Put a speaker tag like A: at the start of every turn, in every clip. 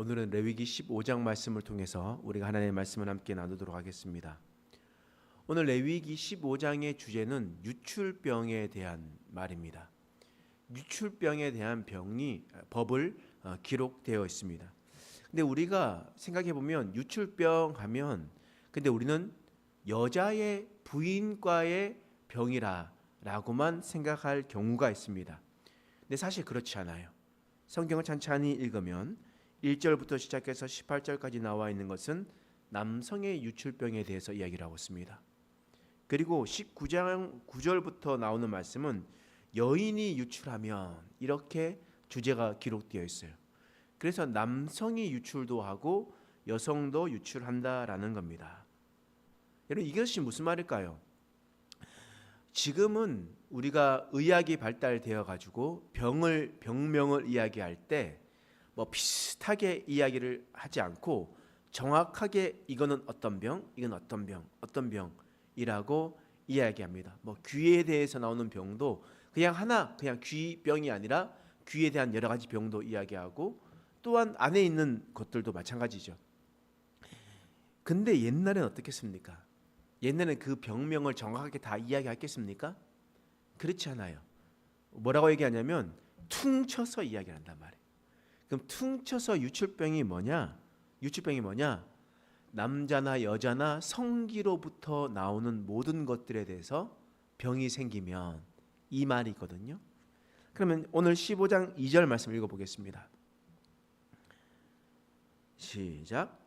A: 오늘은 레위기 15장 말씀을 통해서 우리가 하나님의 말씀을 함께 나누도록 하겠습니다. 오늘 레위기 15장의 주제는 유출병에 대한 말입니다. 유출병에 대한 법을 기록되어 있습니다. 근데 우리가 생각해 보면 유출병 하면 근데 우리는 여자의 부인과의 병이라고만 생각할 경우가 있습니다. 근데 사실 그렇지 않아요. 성경을 찬찬히 읽으면 1절부터 시작해서 18절까지 나와 있는 것은 남성의 유출병에 대해서 이야기를 하고 있습니다. 그리고 19장 9절부터 나오는 말씀은 여인이 유출하면 이렇게 주제가 기록되어 있어요. 그래서 남성이 유출도 하고 여성도 유출한다라는 겁니다. 여러분 이것이 무슨 말일까요? 지금은 우리가 의학이 발달되어 가지고 병명을 이야기할 때 비슷하게 이야기를 하지 않고 정확하게 이거는 어떤 병, 이건 어떤 병이라고 이야기합니다. 귀에 대해서 나오는 병도 그냥 귀병이 아니라 귀에 대한 여러 가지 병도 이야기하고 또한 안에 있는 것들도 마찬가지죠. 근데 옛날엔 어떻겠습니까? 옛날엔 그 병명을 정확하게 다 이야기했겠습니까? 그렇지 않아요. 뭐라고 얘기하냐면 퉁쳐서 이야기를 한단 말이에요. 그럼 퉁쳐서 유출병이 뭐냐? 남자나 여자나 성기로부터 나오는 모든 것들에 대해서 병이 생기면 이 말이거든요. 그러면 오늘 15장 2절 말씀 읽어보겠습니다. 시작.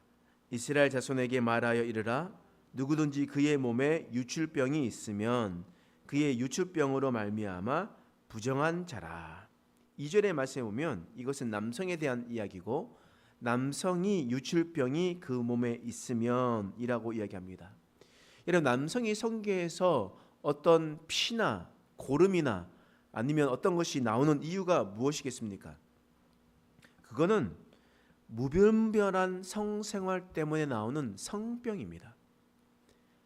A: 이스라엘 자손에게 말하여 이르라. 누구든지 그의 몸에 유출병이 있으면 그의 유출병으로 말미암아 부정한 자라. 2절의 말씀에 보면 이것은 남성에 대한 이야기고 남성이 유출병이 그 몸에 있으면 이라고 이야기합니다. 여러분 남성이 성계에서 어떤 피나 고름이나 아니면 어떤 것이 나오는 이유가 무엇이겠습니까? 그거는 무분별한 성생활 때문에 나오는 성병입니다.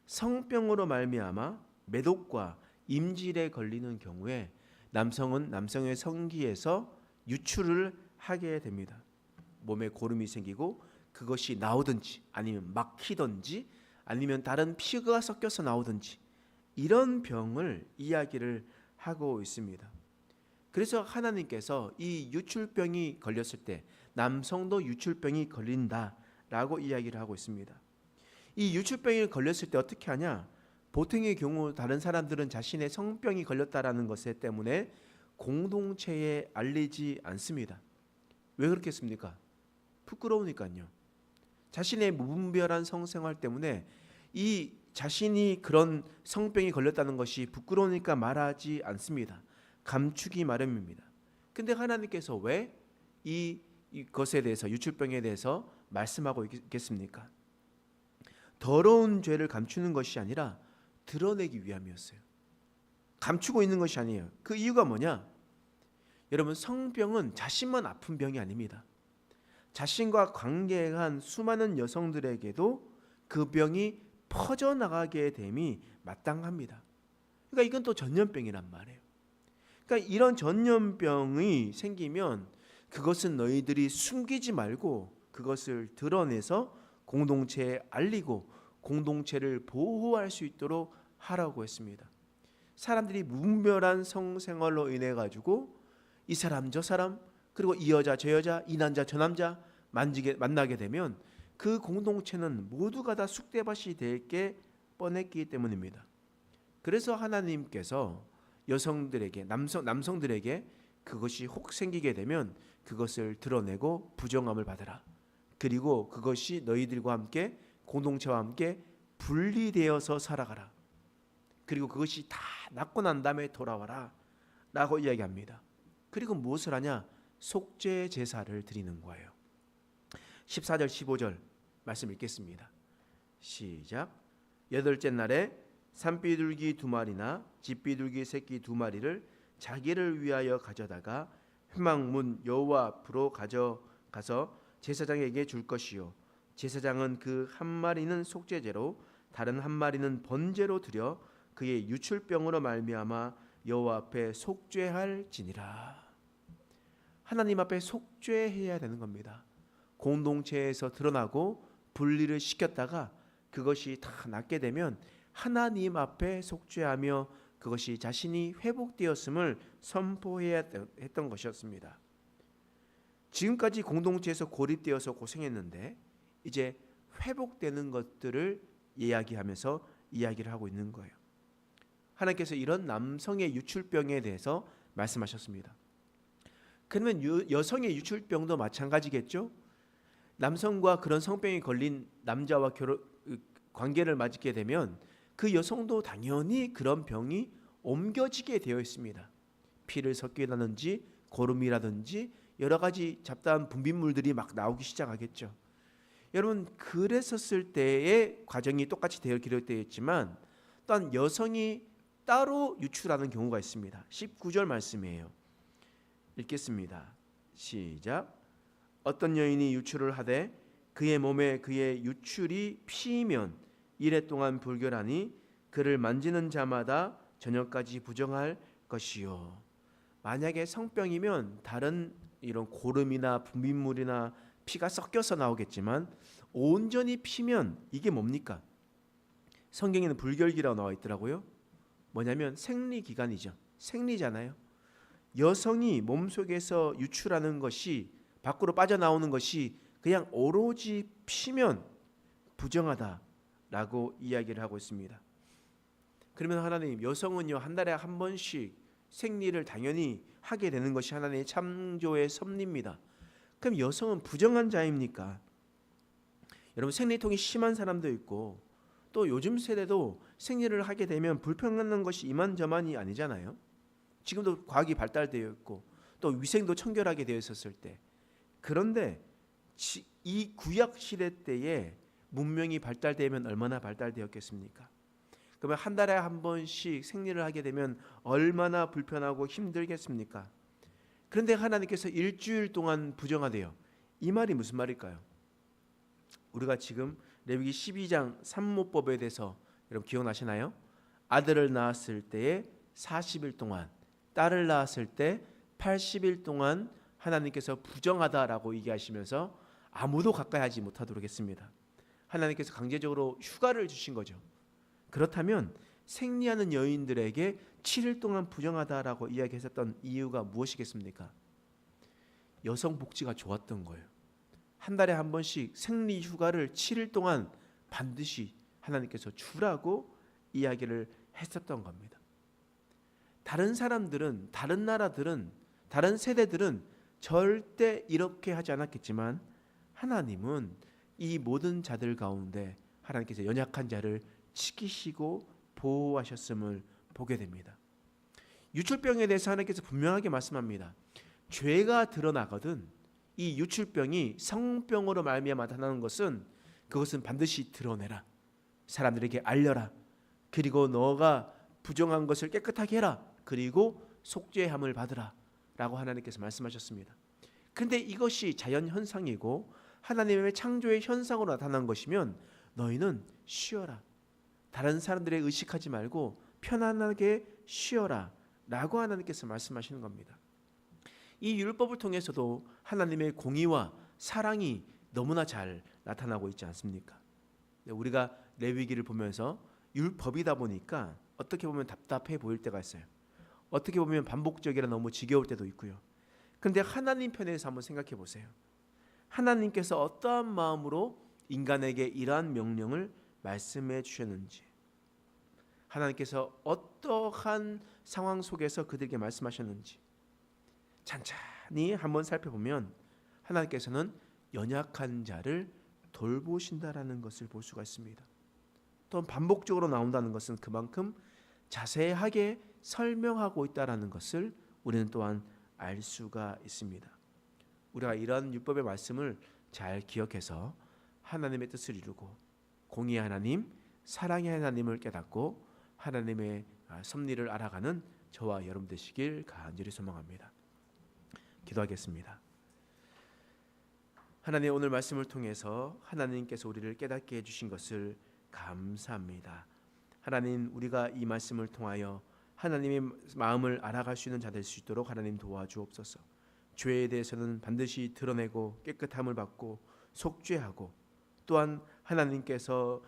A: 성병으로 말미암아 매독과 임질에 걸리는 경우에 남성은 남성의 성기에서 유출을 하게 됩니다. 몸에 고름이 생기고 그것이 나오든지 아니면 막히든지 아니면 다른 피가 섞여서 나오든지 이런 병을 이야기를 하고 있습니다. 그래서 하나님께서 이 유출병이 걸렸을 때 남성도 유출병이 걸린다라고 이야기를 하고 있습니다. 이 유출병이 걸렸을 때 어떻게 하냐? 보통의 경우 다른 사람들은 자신의 성병이 걸렸다라는 것 때문에 공동체에 알리지 않습니다. 왜 그렇겠습니까? 부끄러우니까요. 자신의 무분별한 성생활 때문에 이 자신이 그런 성병이 걸렸다는 것이 부끄러우니까 말하지 않습니다. 감추기 마련입니다. 근데 하나님께서 왜 이것에 대해서 유출병에 대해서 말씀하고 있겠습니까? 더러운 죄를 감추는 것이 아니라 드러내기 위함이었어요. 감추고 있는 것이 아니에요. 그 이유가 뭐냐? 여러분 성병은 자신만 아픈 병이 아닙니다. 자신과 관계한 수많은 여성들에게도 그 병이 퍼져나가게 됨이 마땅합니다. 그러니까 이건 또 전염병이란 말이에요. 그러니까 이런 전염병이 생기면 그것은 너희들이 숨기지 말고 그것을 드러내서 공동체에 알리고 공동체를 보호할 수 있도록 하라고 했습니다. 사람들이 무분별한 성생활로 인해 가지고 이 사람 저 사람 그리고 이 여자 저 여자 이 남자 저 남자 만나게 되면 그 공동체는 모두가 다 쑥대밭이 될 게 뻔했기 때문입니다. 그래서 하나님께서 여성들에게 남성들에게 그것이 혹 생기게 되면 그것을 드러내고 부정함을 받으라. 그리고 그것이 너희들과 함께 공동체와 함께 분리되어서 살아가라. 그리고 그것이 다 낫고 난 다음에 돌아와라 라고 이야기합니다. 그리고 무엇을 하냐? 속죄 제사를 드리는 거예요. 14절 15절 말씀 읽겠습니다. 시작. 여덟째 날에 산비둘기 2마리나 집비둘기 새끼 2마리를 자기를 위하여 가져다가 회막문 여호와 앞으로 가져가서 제사장에게 줄 것이요 제사장은 그 한 마리는 속죄제로 다른 한 마리는 번제로 드려 그의 유출병으로 말미암아 여호와 앞에 속죄할지니라. 하나님 앞에 속죄해야 되는 겁니다. 공동체에서 드러나고 분리를 시켰다가 그것이 다 낫게 되면 하나님 앞에 속죄하며 그것이 자신이 회복되었음을 선포해야 했던 것이었습니다. 지금까지 공동체에서 고립되어서 고생했는데 이제 회복되는 것들을 이야기하면서 이야기를 하고 있는 거예요. 하나님께서 이런 남성의 유출병에 대해서 말씀하셨습니다. 그러면 여성의 유출병도 마찬가지겠죠? 남성과 그런 성병이 걸린 남자와 관계를 맺게 되면 그 여성도 당연히 그런 병이 옮겨지게 되어 있습니다. 피를 섞게 나든지 고름이라든지 여러 가지 잡다한 분비물들이 막 나오기 시작하겠죠. 여러분, 그랬었을 때의 과정이 똑같이 기록되어 있지만 또한 여성이 따로 유출하는 경우가 있습니다. 19절 말씀이에요. 읽겠습니다. 시작. 어떤 여인이 유출을 하되 그의 몸에 그의 유출이 피이면 이래 동안 불결하니 그를 만지는 자마다 저녁까지 부정할 것이요. 만약에 성병이면 다른 이런 고름이나 분비물이나 피가 섞여서 나오겠지만 온전히 피면 이게 뭡니까? 성경에는 불결기라고 나와 있더라고요. 뭐냐면 생리기간이죠. 생리잖아요. 여성이 몸속에서 유출하는 것이 밖으로 빠져나오는 것이 그냥 오로지 피면 부정하다라고 이야기를 하고 있습니다. 그러면 하나님, 여성은요 한 달에 한 번씩 생리를 당연히 하게 되는 것이 하나님의 창조의 섭리입니다. 그럼 여성은 부정한 자입니까? 여러분, 생리통이 심한 사람도 있고 또 요즘 세대도 생리를 하게 되면 불편한 것이 이만저만이 아니잖아요. 지금도 과학이 발달되어 있고 또 위생도 청결하게 되어 있었을 때, 그런데 이 구약 시대 때에 문명이 발달되면 얼마나 발달되었겠습니까? 그러면 한 달에 한 번씩 생리를 하게 되면 얼마나 불편하고 힘들겠습니까? 그런데 하나님께서 일주일 동안 부정하대요. 이 말이 무슨 말일까요? 우리가 지금 레위기 12장 산모법에 대해서 여러분 기억나시나요? 아들을 낳았을 때에 40일 동안, 딸을 낳았을 때 80일 동안 하나님께서 부정하다라고 얘기하시면서 아무도 가까이 하지 못하도록 했습니다. 하나님께서 강제적으로 휴가를 주신 거죠. 그렇다면 생리하는 여인들에게 7일 동안 부정하다라고 이야기했었던 이유가 무엇이겠습니까? 여성 복지가 좋았던 거예요. 한 달에 한 번씩 생리 휴가를 7일 동안 반드시 하나님께서 주라고 이야기를 했었던 겁니다. 다른 사람들은, 다른 나라들은, 다른 세대들은 절대 이렇게 하지 않았겠지만 하나님은 이 모든 자들 가운데 하나님께서 연약한 자를 지키시고 보호하셨음을 보게 됩니다. 유출병에 대해서 하나님께서 분명하게 말씀합니다. 죄가 드러나거든 이 유출병이 성병으로 말미암아 나타나는 것은 그것은 반드시 드러내라. 사람들에게 알려라. 그리고 너가 부정한 것을 깨끗하게 해라. 그리고 속죄함을 받으라. 라고 하나님께서 말씀하셨습니다. 그런데 이것이 자연 현상이고 하나님의 창조의 현상으로 나타난 것이면 너희는 쉬어라. 다른 사람들의 의식하지 말고 편안하게 쉬어라. 라고 하나님께서 말씀하시는 겁니다. 이 율법을 통해서도 하나님의 공의와 사랑이 너무나 잘 나타나고 있지 않습니까? 우리가 레위기를 보면서 율법이다 보니까 어떻게 보면 답답해 보일 때가 있어요. 어떻게 보면 반복적이라 너무 지겨울 때도 있고요. 그런데 하나님 편에서 한번 생각해 보세요. 하나님께서 어떠한 마음으로 인간에게 이러한 명령을 말씀해 주셨는지, 하나님께서 어떠한 상황 속에서 그들에게 말씀하셨는지 찬찬히 한번 살펴보면 하나님께서는 연약한 자를 돌보신다라는 것을 볼 수가 있습니다. 또 반복적으로 나온다는 것은 그만큼 자세하게 설명하고 있다라는 것을 우리는 또한 알 수가 있습니다. 우리가 이런 율법의 말씀을 잘 기억해서 하나님의 뜻을 이루고 공의의 하나님, 사랑의 하나님을 깨닫고 하나님의 섭리를 알아가는 저와 여러분 되시길 간절히 소망합니다. 기도하겠습니다. 하나님, 오늘 말씀을 통해서 하나님께서 우리를 깨닫게 해주신 것을 감사합니다. 하나님, 우리가 이 말씀을 통하여 하나님의 마음을 알아갈 수 있는 자 될 수 있도록 하나님 도와주옵소서. 죄에 대해서는 반드시 드러내고 깨끗함을 받고 속죄하고 또한 하나님께서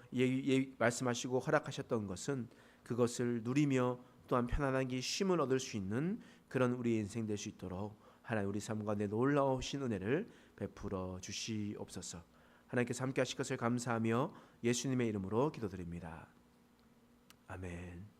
A: 말씀하시고 허락하셨던 것은 그것을 누리며 또한 편안하게 쉼을 얻을 수 있는 그런 우리 인생 될 수 있도록 하나님 우리 삶 가운데 놀라우신 은혜를 베풀어 주시옵소서. 하나님께서 함께 하실 것을 감사하며 예수님의 이름으로 기도드립니다. 아멘.